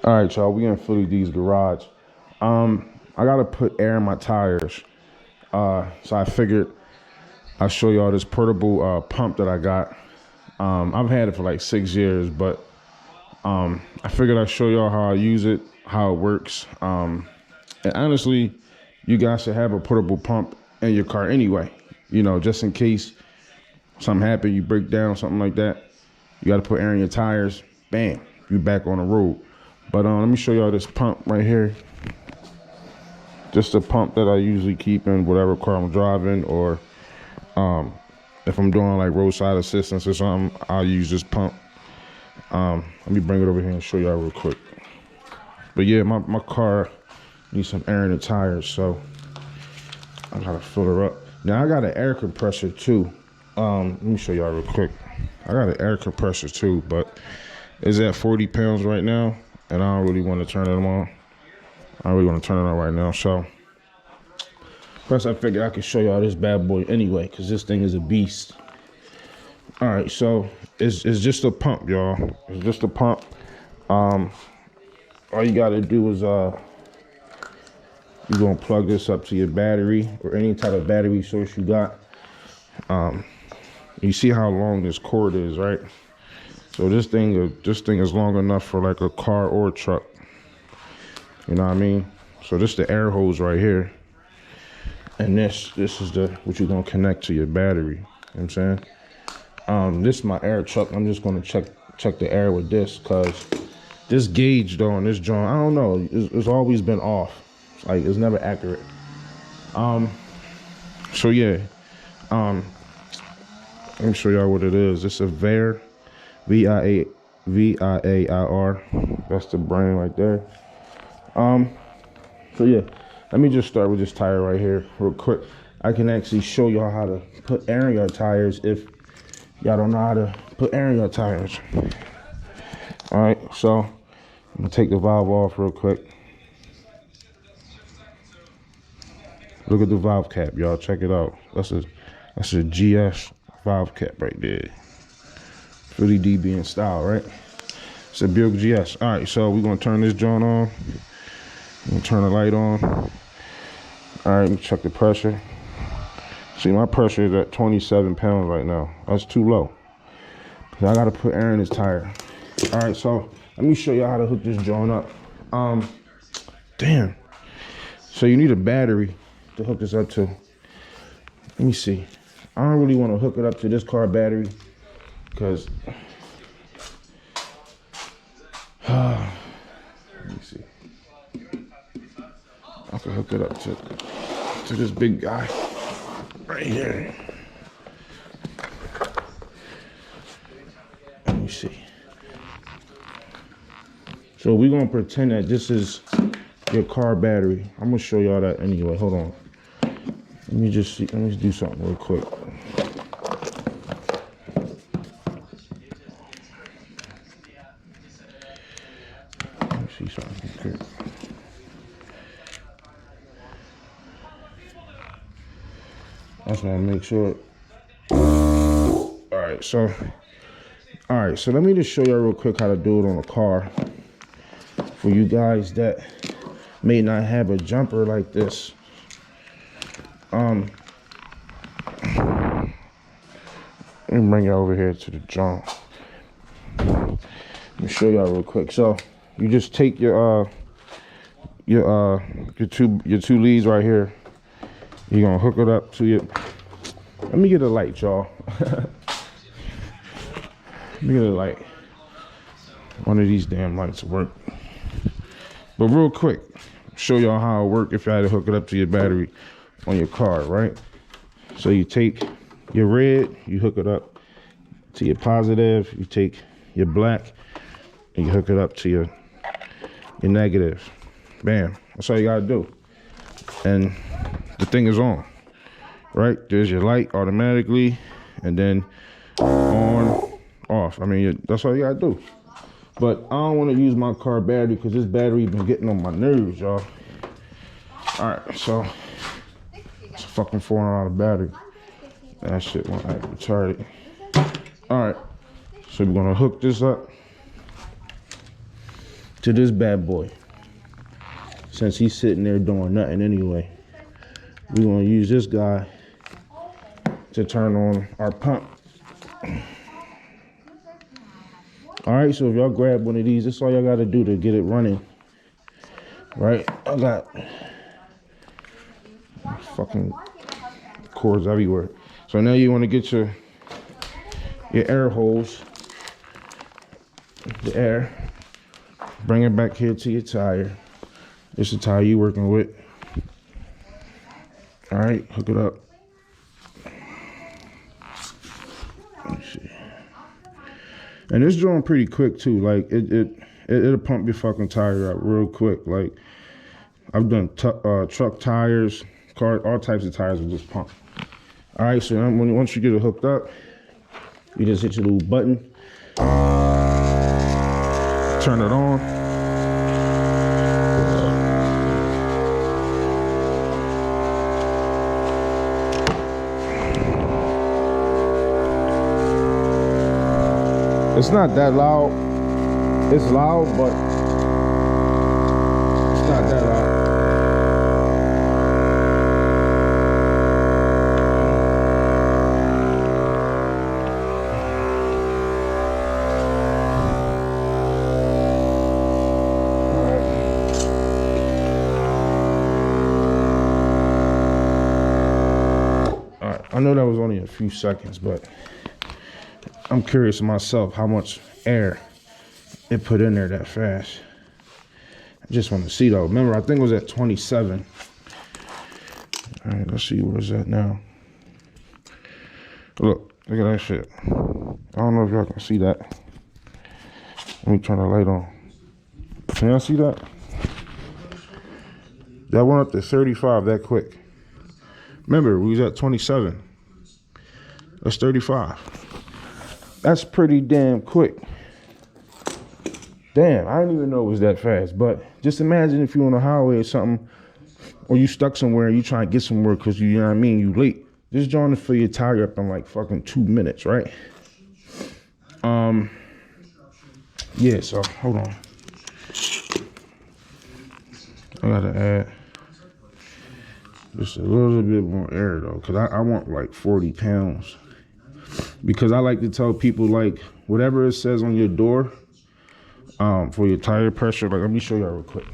All right, y'all, we in Philly D's garage. I gotta put air in my tires. So I figured I'll show y'all this portable pump that I got. I've had it for like 6 years, but I figured I'd show y'all how I use it, how it works. And honestly, you guys should have a portable pump in your car anyway. You know, just in case something happens, you break down, something like that. You gotta put air in your tires. Bam, you back on the road. But let me show y'all this pump right here. Just a pump that I usually keep in whatever car I'm driving, or if I'm doing like roadside assistance or something, I'll use this pump. Let me bring it over here and show y'all real quick. But yeah, my car needs some air in the tires, so I gotta fill her up. Now I got an air compressor too. Let me show y'all real quick. I got an air compressor too, but it's at 40 pounds right now, and I don't really want to turn it on. I don't really want to turn it on right now, so plus I figured I could show y'all this bad boy anyway, because this thing is a beast. All right, so it's just a pump, y'all. It's just a pump. All you gotta do is you're gonna plug this up to your battery or any type of battery source you got. You see how long this cord is, right? So this thing is long enough for like a car or a truck. You know what I mean? So this is the air hose right here, and this is what you're gonna connect to your battery. You know what I'm saying? This is my air truck. I'm just gonna check the air with this, cause this gauge though on this joint, I don't know, it's always been off. Like, it's never accurate. So yeah, let me show y'all what it is. It's a Vair, V-I-A-I-R. That's the brand right there. So yeah, let me just start with this tire right here real quick. I can actually show y'all how to put air in your tires if y'all don't know how to put air in your tires. All right, so I'm gonna take the valve off real quick. Look at the valve cap, y'all. Check it out. That's a GS valve cap right there. Philly D in style, right? It's a Buick GS. All right, so we're gonna turn this joint on. I'm gonna turn the light on. All right, let me check the pressure. See, my pressure is at 27 pounds right now. That's too low. I gotta put air in this tire. All right, so let me show y'all how to hook this joint up. Damn. So you need a battery to hook this up to. Let me see. I don't really want to hook it up to this car battery, because let me see. I can hook it up to this big guy right here. Let me see. So we're gonna pretend that this is your car battery. I'm gonna show y'all that anyway. Hold on. Let me just do something real quick. Let me see something quick. I just want to make sure. All right, so let me just show y'all real quick how to do it on a car for you guys that may not have a jumper like this. Let me bring y'all over here to the jump. Let me show y'all real quick. So you just take your two leads right here. You're gonna hook it up to your. Let me get a light, y'all. Let me get a light. One of these damn lights work. But real quick, show y'all how it works if you had to hook it up to your battery on your car, right? So you take your red, you hook it up to your positive, you take your black, and you hook it up to your negative. Bam, that's all you gotta do. And the thing is on, right? There's your light automatically, and then on, off. I mean, that's all you gotta do. But I don't want to use my car battery because this battery been getting on my nerves, y'all. All right, so it's a fucking $400 battery. That shit went like retarded. All right, so we're gonna hook this up. to this bad boy. Since he's sitting there doing nothing anyway, we're gonna use this guy to turn on our pump. All right, so if y'all grab one of these, that's all y'all gotta do to get it running. Right, I got fucking cords everywhere. So now you wanna get your air hose, the air, bring it back here to your tire. This is the tire you working with. All right, hook it up. Let's see. And it's drawing pretty quick too. Like it'll pump your fucking tire out real quick. Like I've done truck tires, car, all types of tires with this pump. All right, so once you get it hooked up, you just hit your little button, turn it on. It's not that loud. It's loud, but it's not that loud. All right, I know that was only a few seconds, but I'm curious myself how much air it put in there that fast. I just want to see though. Remember, I think it was at 27. All right, let's see where it's at now. Look at that shit. I don't know if y'all can see that. Let me turn the light on. Can y'all see that? That went up to 35 that quick. Remember, we was at 27. That's 35. That's pretty damn quick. Damn, I didn't even know it was that fast. But just imagine if you're on the highway or something, or you stuck somewhere and you trying to get somewhere because you know what I mean, you late. Just trying to fill your tire up in like fucking 2 minutes, right? Yeah, so hold on. I gotta add just a little bit more air though, because I want like 40 pounds. Because I like to tell people, like, whatever it says on your door for your tire pressure, like, let me show y'all real quick.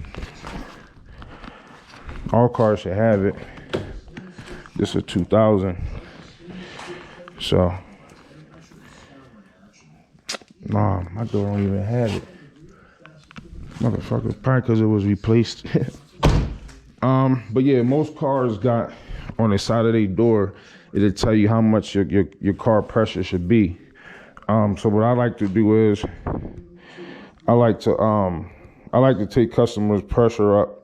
All cars should have it. This is 2000. So, nah, my door don't even have it. Motherfucker, probably because it was replaced. But yeah, most cars got on the side of their door, it'll tell you how much your car pressure should be. So what I like to do is I like to take customers' pressure up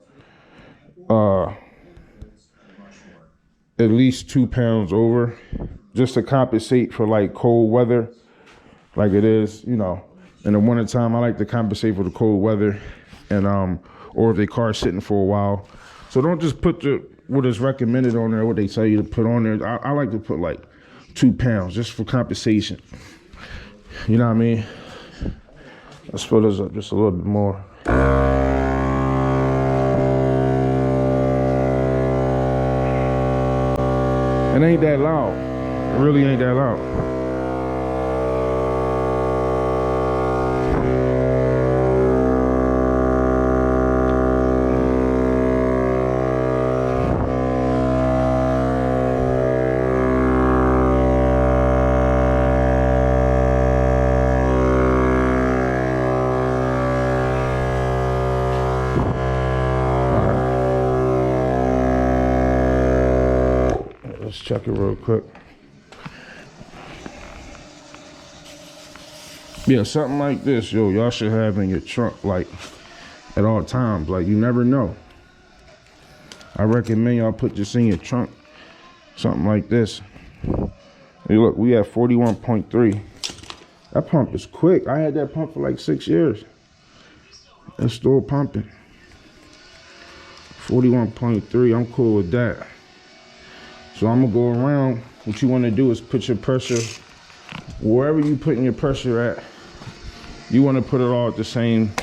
at least 2 pounds over, just to compensate for like cold weather, like it is, you know, in the wintertime. I like to compensate for the cold weather, and or if the car's sitting for a while. So don't just put what is recommended on there, what they tell you to put on there. I like to put like 2 pounds just for compensation. You know what I mean? Let's fill this up just a little bit more. It ain't that loud. It really ain't that loud. Let's check it real quick. Yeah, something like this, yo, y'all should have in your trunk, like, at all times. Like, you never know. I recommend y'all put this in your trunk. Something like this. Hey, look, we have 41.3. That pump is quick. I had that pump for like 6 years. It's still pumping. 41.3, I'm cool with that. So I'm gonna go around. What you wanna do is put your pressure, wherever you putting your pressure at, you wanna put it all at the same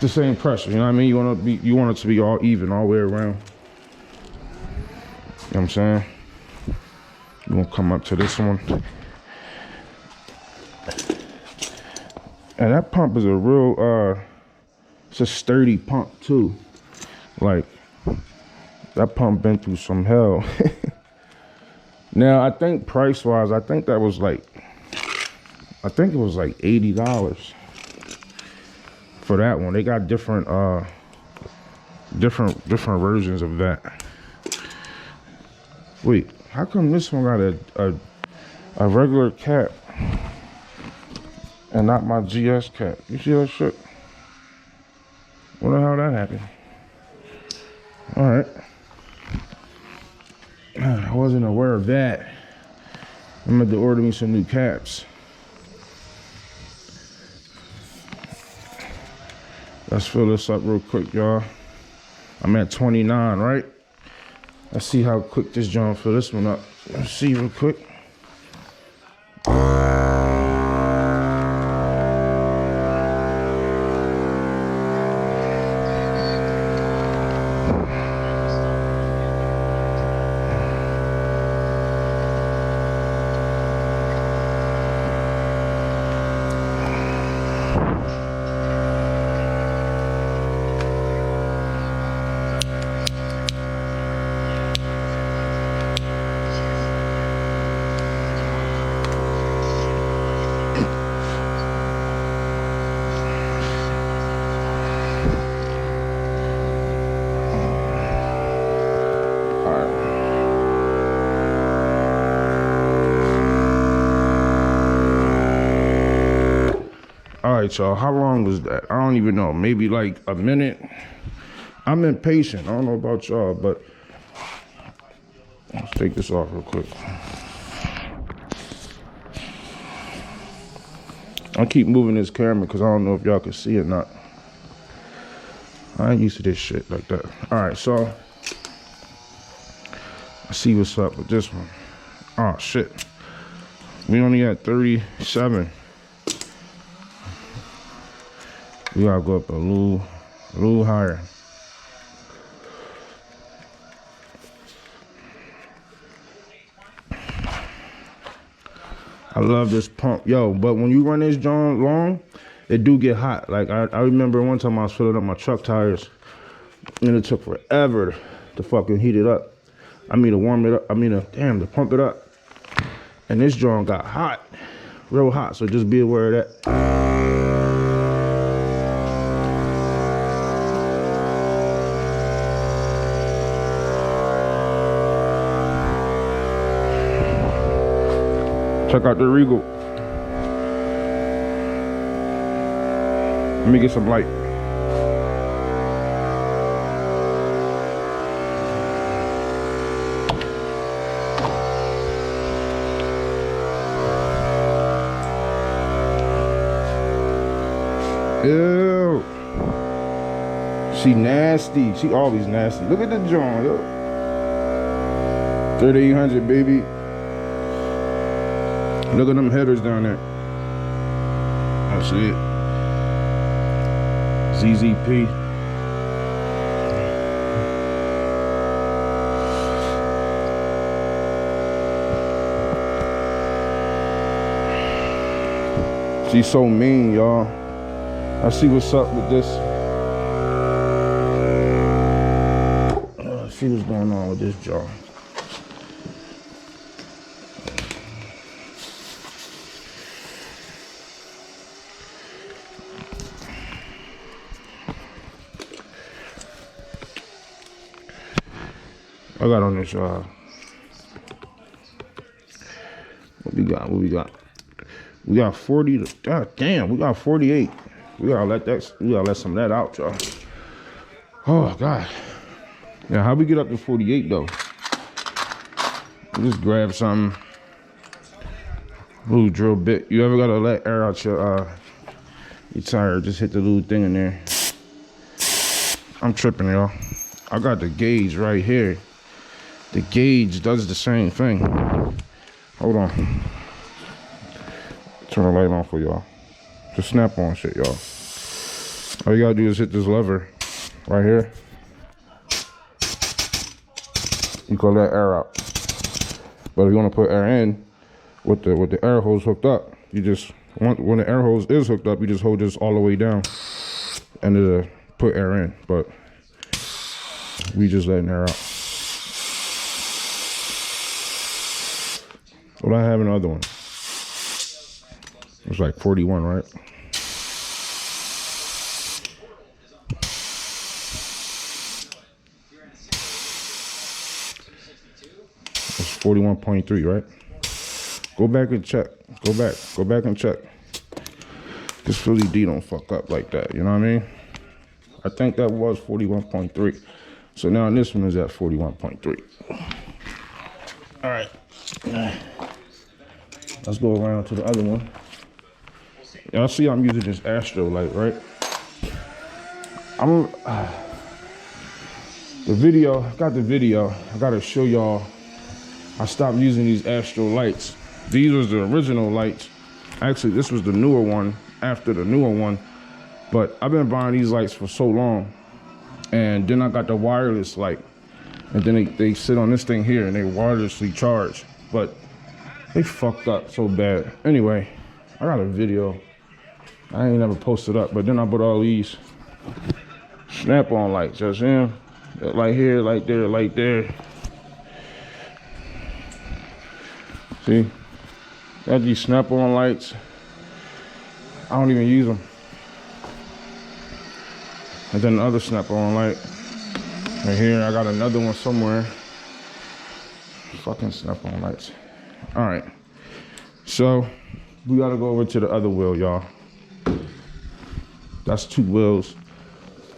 the same pressure. You know what I mean? You want it to be all even all the way around. You know what I'm saying? We're gonna come up to this one. And that pump is a real, it's a sturdy pump too. Like, that pump been through some hell. Now, I think price-wise, I think it was like $80 for that one. They got different versions of that. Wait, how come this one got a regular cap and not my GS cap? You see that shit? Wonder how that happened. All right. I wasn't aware of that. I'm going to order me some new caps. Let's fill this up real quick, y'all. I'm at 29, right? Let's see how quick this joint fill this one up. Let's see real quick. All right, y'all, how long was that? I don't even know, maybe like a minute. I'm impatient. I don't know about y'all, but let's take this off real quick. I'll keep moving this camera because I don't know if y'all can see it or not. I ain't used to this shit like that. All right, so let's see what's up with this one. Oh, shit. We only got 37. We gotta go up a little higher. I love this pump, yo. But when you run this joint long, it do get hot. Like I remember one time I was filling up my truck tires, and it took forever to fucking heat it up. I mean to warm it up. To pump it up. And this joint got hot, real hot. So just be aware of that. Check out the Regal. Let me get some light. Ew. She nasty. She always nasty. Look at the joint, yo. 3800, baby. Look at them headers down there. That's it. ZZP. She's so mean, y'all. I see what's up with this. See what's going on with this jaw. I got on this, what we got? We got 40, god damn, we got 48. We gotta let some of that out, y'all. Oh, God. Now, how we get up to 48, though? Just grab something. Little drill bit. You ever gotta let air out your tire? Just hit the little thing in there. I'm tripping, y'all. I got the gauge right here. The gauge does the same thing. Hold on. Turn the light on for y'all. Just snap on shit, y'all. All you gotta do is hit this lever right here. You can let air out. But if you want to put air in with the air hose hooked up, you just when the air hose is hooked up, you just hold this all the way down and it'll put air in. But we just letting air out. Well, I have another one. It's like 41, right? It's 41.3, right? Go back and check. Go back and check. This Philly D don't fuck up like that, you know what I mean? I think that was 41.3. So now this one is at 41.3. All right. Let's go around to the other one. Y'all see I'm using this Astro light, right? The video, I got the video. I gotta show y'all. I stopped using these Astro lights. These was the original lights. Actually, this was the newer one after the newer one. But I've been buying these lights for so long. And then I got the wireless light. And then they sit on this thing here and they wirelessly charge. But they fucked up so bad. Anyway, I got a video. I ain't never posted up, but then I put all these snap-on lights, you see them? Like here, like there, like there. See? Got these snap-on lights. I don't even use them. And then the other snap-on light. Right here, I got another one somewhere. Fucking snap-on lights. All right. So, we gotta go over to the other wheel, y'all. That's 2 wheels.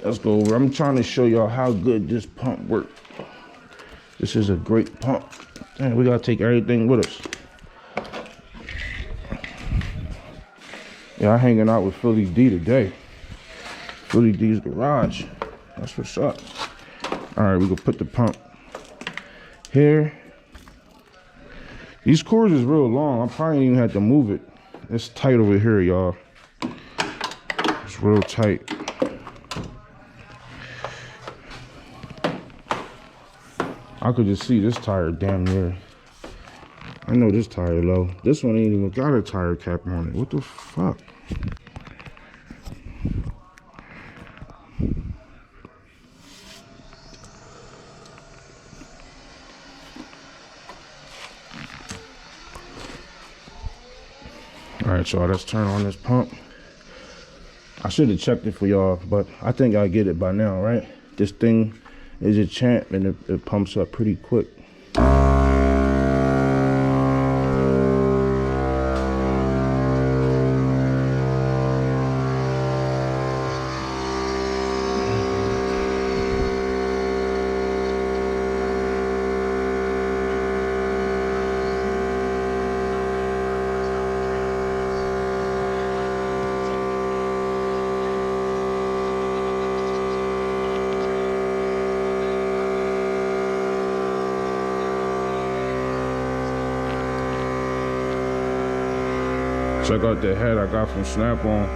Let's go over. I'm trying to show y'all how good this pump works. This is a great pump. And we gotta take everything with us. Yeah, I'm hanging out with Philly D today. Philly D's garage. That's what's up. All right, we gonna put the pump here. These cords is real long. I probably ain't even have to move it. It's tight over here, y'all. It's real tight. I could just see this tire damn near. I know this tire low. This one ain't even got a tire cap on it. What the fuck? All right, y'all, let's turn on this pump. I should have checked it for y'all, but I think I get it by now, right? This thing is a champ and it pumps up pretty quick. Check out the head I got from Snap-on.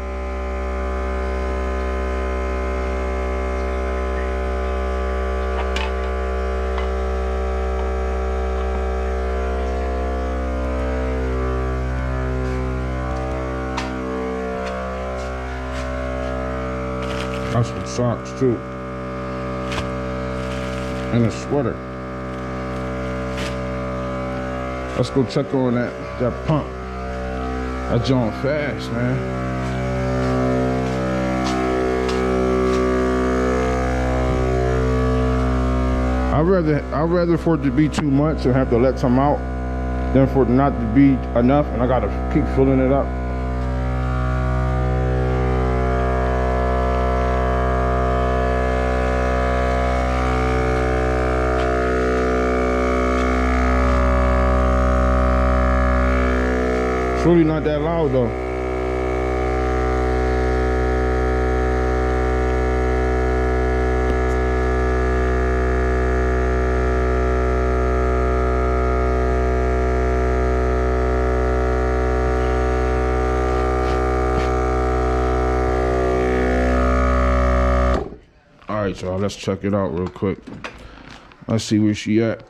Got some socks too. And a sweater. Let's go check on that pump. That joint fast, man. I'd rather for it to be too much and have to let some out than for it not to be enough and I gotta keep filling it up. It's really not that loud though. right, y'all, let's check it out real quick. Let's see where she at.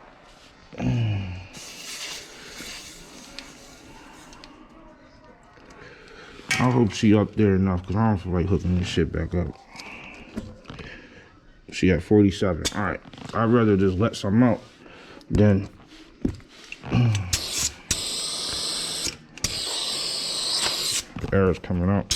I hope she up there enough, because I don't feel like hooking this shit back up. She at 47. All right, I'd rather just let some out than the air is coming out.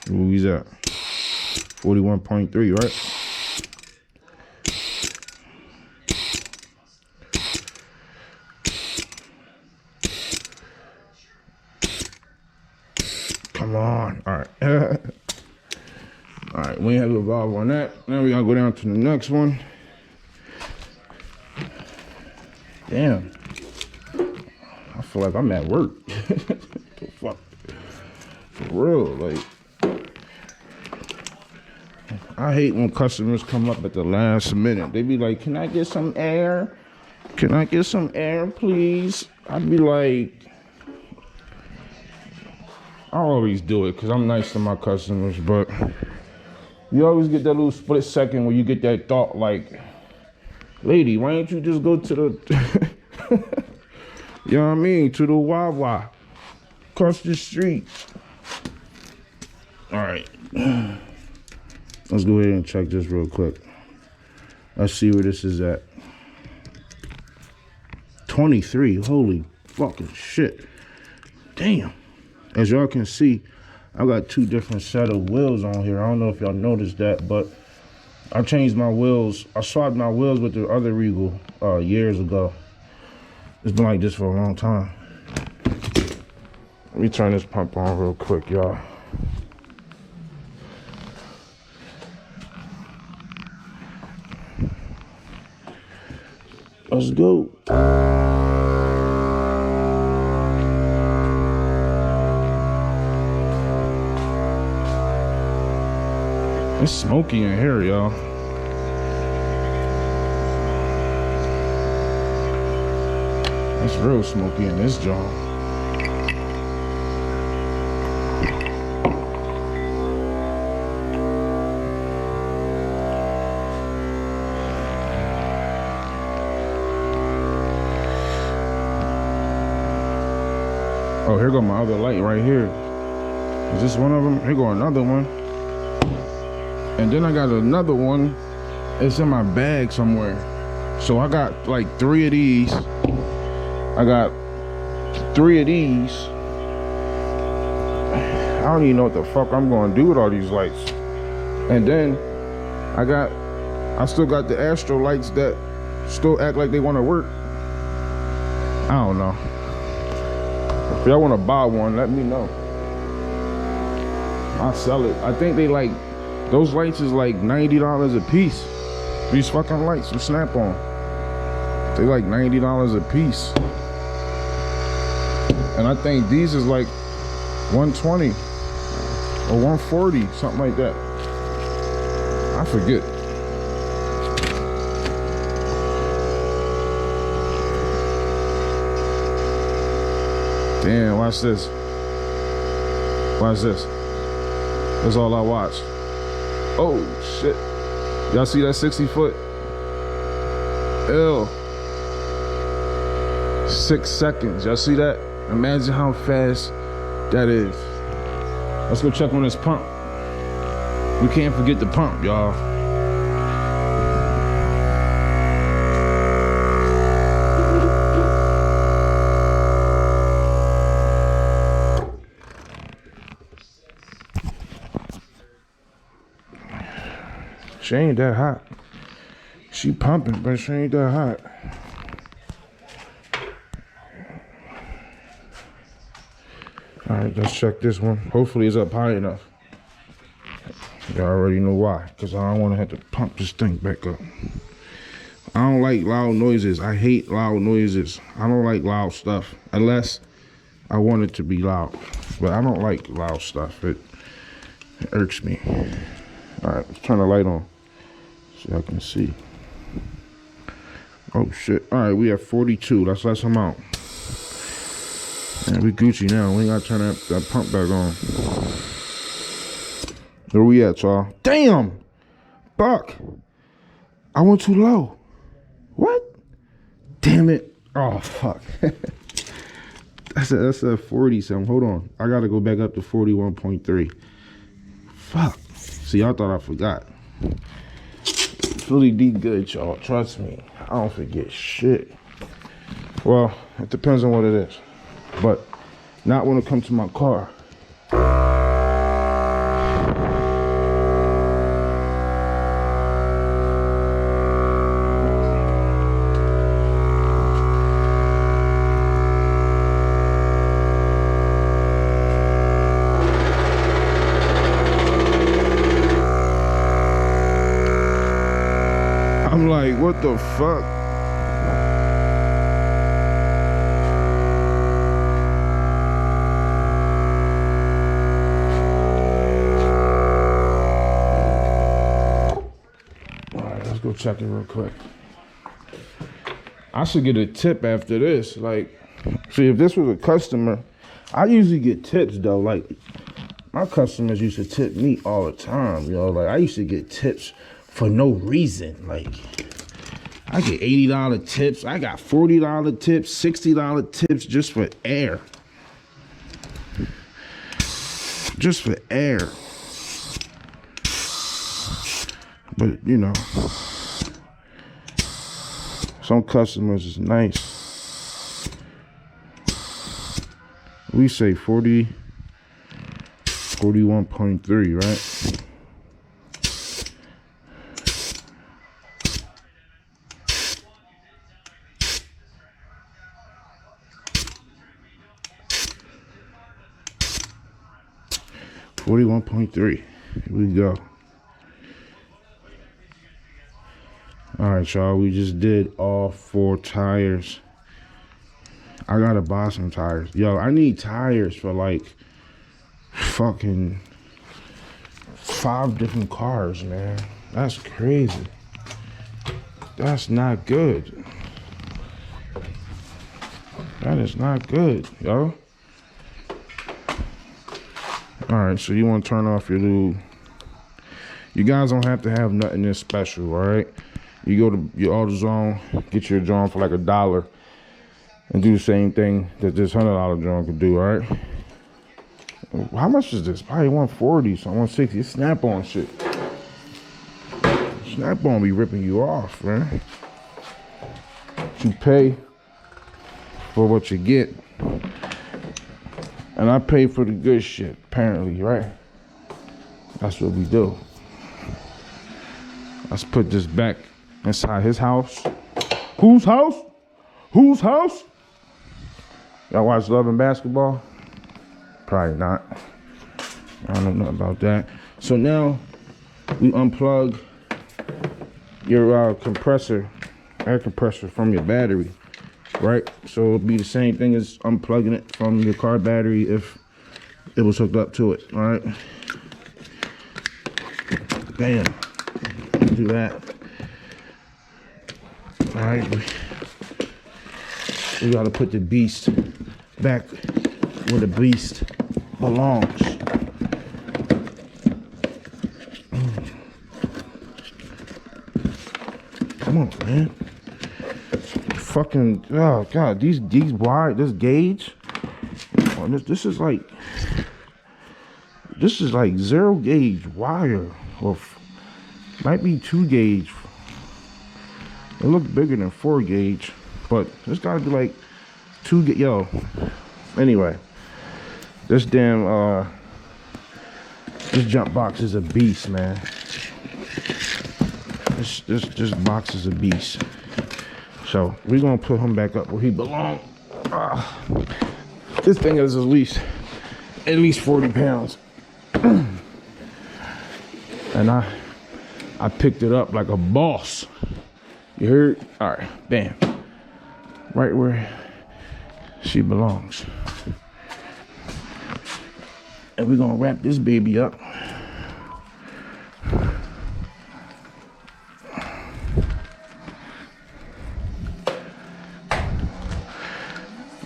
Where he's at? 41.3, right? Come on. All right. All right, we have a valve on that. Now we gotta go down to the next one. Damn. I feel like I'm at work. The fuck? For real, like. I hate when customers come up at the last minute. They be like, can I get some air? Can I get some air, please? I'd be like, I always do it because I'm nice to my customers, but you always get that little split second where you get that thought like, lady, why don't you just go to the, you know what I mean, to the Wawa across the street. All right. Let's go ahead and check this real quick. Let's see where this is at. 23, holy fucking shit. Damn. As y'all can see, I got two different set of wheels on here. I don't know if y'all noticed that, but I changed my wheels. I swapped my wheels with the other Regal years ago. It's been like this for a long time. Let me turn this pump on real quick, y'all. Let's go. It's smoky in here, y'all. It's real smoky in this joint. Oh, here go my other light right here. Is this one of them? Here go another one. And then I got another one. It's in my bag somewhere. So I got like 3 of these. I got 3 of these. I don't even know what the fuck I'm gonna do with all these lights. And then I still got the Astro lights that still act like they wanna work. I don't know. If y'all want to buy one, let me know. I'll sell it. I think they like, those lights is like $90 a piece. These fucking lights from Snap-on. They like $90 a piece. And I think these is like 120 or 140, something like that. I forget. Damn, watch this. Watch this. That's all I watch. Oh, shit. Y'all see that 60 foot? Ew. 6 seconds. Y'all see that? Imagine how fast that is. Let's go check on this pump. We can't forget the pump, y'all. She ain't that hot. She pumping, but she ain't that hot. All right, let's check this one. Hopefully it's up high enough. Y'all already know why, because I don't want to have to pump this thing back up. I don't like loud noises. I hate loud noises. I don't like loud stuff unless I want it to be loud. But I don't like loud stuff. It irks me. All right, let's turn the light on so y'all can see. Oh shit. Alright, we have 42. Let's let some out. Man, we Gucci now. We ain't gotta turn that pump back on. Where we at, y'all? Damn! Fuck! I went too low. What? Damn it. Oh, fuck. That's a 40 something. Hold on. I gotta go back up to 41.3. Fuck. See, I thought I forgot. It's really deep good, y'all. Trust me. I don't forget shit. Well, it depends on what it is. But not when it comes to my car. I'm like, what the fuck? Alright, let's go check it real quick. I should get a tip after this. Like, see, if this was a customer, I usually get tips though. Like, my customers used to tip me all the time, you know. Like, I used to get tips for no reason. Like, I get $80 tips. I got $40 tips, $60 tips just for air. Just for air. But, you know, some customers is nice. We say 41.3, right? $41.3. Here we go. All right, y'all. We just did all 4 tires. I gotta buy some tires. Yo, I need tires for like fucking 5 different cars, man. That's crazy. That's not good. That is not good, yo. All right, so you want to turn off your little. You guys don't have to have nothing this special, all right? You go to your AutoZone, get your John for like $1, and do the same thing that this $100 John could do, all right? How much is this? Probably 140, so 160. It's Snap-on shit. Snap-on be ripping you off, man. You pay for what you get. And I pay for the good shit, apparently, right? That's what we do. Let's put this back inside his house. Whose house? Whose house? Y'all watch Love and Basketball? Probably not. I don't know about that. So now we unplug your compressor, air compressor from your battery, right? So it'll be the same thing as unplugging it from your car battery if it was hooked up to it, all right? Bam. Do that. All right. We gotta put the beast back where the beast belongs. Come on, man. Fucking, oh god, these wire, this gauge. Oh, this is like 0 gauge wire, or might be 2 gauge. It looks bigger than 4 gauge, but it's gotta be like 2 gauge. Yo, anyway, this damn this jump box is a beast, man. This box is a beast. So we're gonna put him back up where he belongs. This thing is at least 40 pounds. And I picked it up like a boss. You heard? All right, bam. Right where she belongs. And we're gonna wrap this baby up.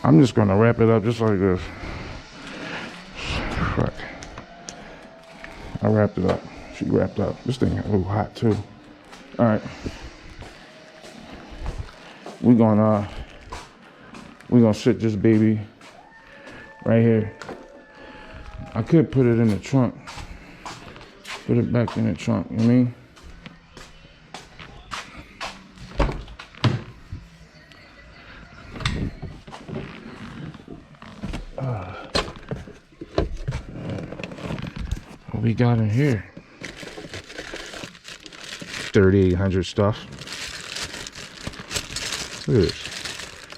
I'm just gonna wrap it up just like this. Fuck. I wrapped it up. She wrapped up. This thing got a little hot too. All right. We're gonna sit this baby right here. I could put it in the trunk. Put it back in the trunk, you know what I mean? What we got in here? 3,800 stuff. Look at this.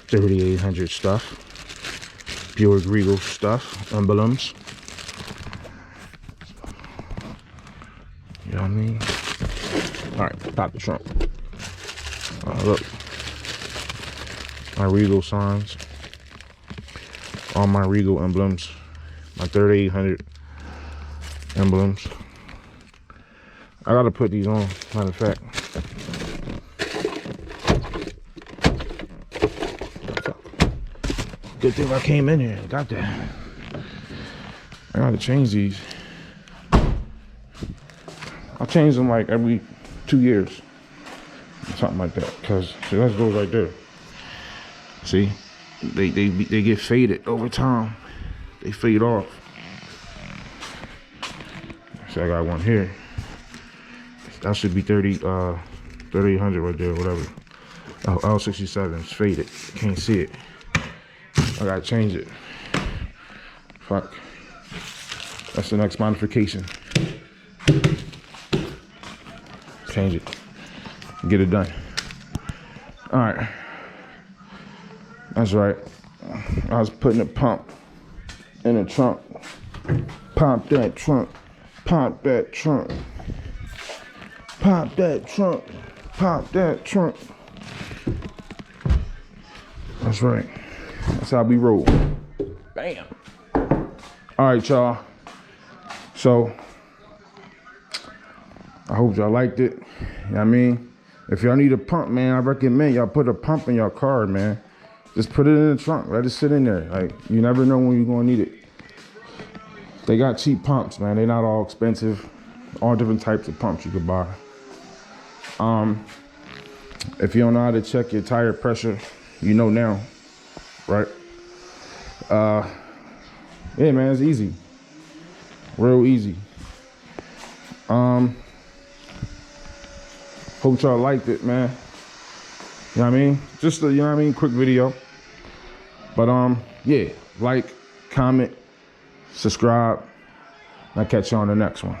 3,800 stuff. Pure Regal stuff. Emblems. You know what I mean? Alright, pop the trunk. Look. My Regal signs. All my Regal emblems. My 3,800 emblems. I gotta put these on, matter of fact. Good thing I came in here and got that. I gotta change these. I'll change them like every 2 years. Something like that. Cause see, that goes right there. See? They get faded over time. They fade off. See, I got one here. That should be 3,800 right there, whatever. Oh, L67, it's faded. Can't see it. I gotta change it. Fuck. That's the next modification. Change it. Get it done. Alright. That's right. I was putting a pump in the trunk. Pump that trunk. Pump that trunk. Pop that trunk. Pop that trunk. That's right. That's how we roll. Bam. All right, y'all. So, I hope y'all liked it. You know what I mean? If y'all need a pump, man, I recommend y'all put a pump in your car, man. Just put it in the trunk. Let it sit in there. Like, you never know when you're going to need it. They got cheap pumps, man. They're not all expensive. All different types of pumps you could buy. If you don't know how to check your tire pressure, you know now, right? Yeah, man, it's easy. Real easy. Hope y'all liked it, man. You know what I mean? Just a, you know what I mean, quick video. But yeah, like, comment, subscribe. I'll catch you on the next one.